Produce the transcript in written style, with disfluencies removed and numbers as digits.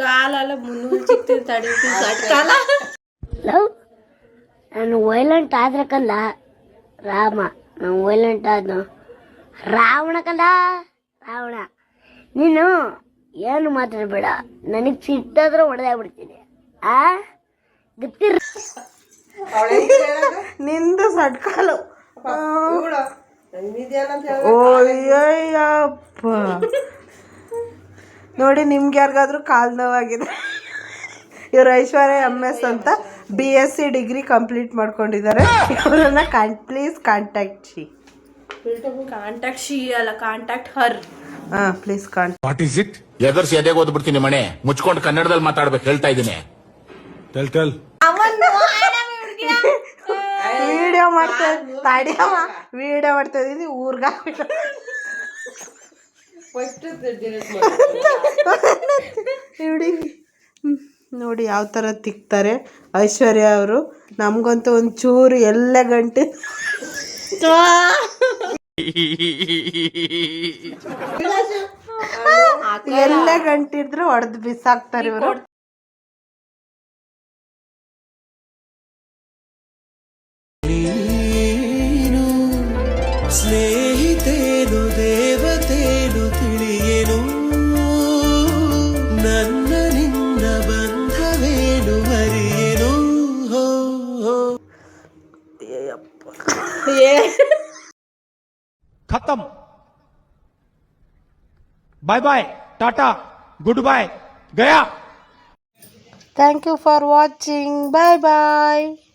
ಕಾಲೆಲ್ಲ ಮುನ್ನೂರು ಚಿಕ್ತಿರ್ ತಡಿ ಕಾಲ ನಾನು ವೈಲೆಂಟ್ ಆದ್ರಕಲ್ಲ ರಾಮ, ನಾನು ವೈಲೆಂಟ್ ಆದ ರಾವಣ ಕಲ್ಲ ರಾವಣ. ನೀನು ಏನು ಮಾತಾಡಬೇಡ, ನನಗೆ ಸಿಟ್ಟಾದ್ರೆ ಹೊಡೆದಾಗ್ಬಿಡ್ತೀನಿ. ಗೊತ್ತಿರ ನಿಂದು ಸಡ್ಕಾಲು. ಓಯ್ಯಪ್ಪ ನೋಡಿ, ನಿಮ್ಗೆ ಯಾರಿಗಾದ್ರೂ ಕಾಲು ನೋವಾಗಿದೆ, ಇವರು ಐಶ್ವರ್ಯ MS ಅಂತ BSc ಡಿಗ್ರಿ ಕಂಪ್ಲೀಟ್ ಮಾಡ್ಕೊಂಡಿದ್ದಾರೆ. ಇವರನ್ನ ಪ್ಲೀಸ್ ಕಾಂಟ್ಯಾಕ್ಟ್ ಶಿ ಅಲ್ಲ, contact her. Please contact. What is it? ಎದರ್ಸಿ ಎದೆಗೆ ಓದ್ಬಿಡ್ತೀನಿ ಮನೆ ಮುಚ್ಕೊಂಡು ಕನ್ನಡದಲ್ಲಿ ಮಾತಾಡ್ಬೇಕು ಹೇಳ್ತಾ ಇದ್ದೀನಿ. ವಿಡಿಯೋ ಮಾಡ್ತಾ ತಡಿಯಮ್ಮ, ವಿಡಿಯೋ ಮಾಡ್ತಾ ಇದೀನಿ ಊರ್ಗ. ನೋಡಿ ಯಾವ ಥರ ತಿಕ್ತಾರೆ ಐಶ್ವರ್ಯ ಅವರು. ನಮಗಂತೂ ಒಂಚೂರು ಎಲ್ಲ ಗಂಟೆ ಎಲ್ಲ ಗಂಟಿದ್ರು ಹೊಡೆದು ಬಿಸಾಕ್ತಾರೆ ಇವರು. ಸ್ನೇಹಿತೇನು ದೇವತೇನು ತಿಳಿಯೇನು, ನನ್ನ ನಿನ್ನ ಬಂಧವೇನು ಮರಿಯೇನು. खत्म. Bye bye, tata, good bye, गया. Thank you for watching. Bye bye.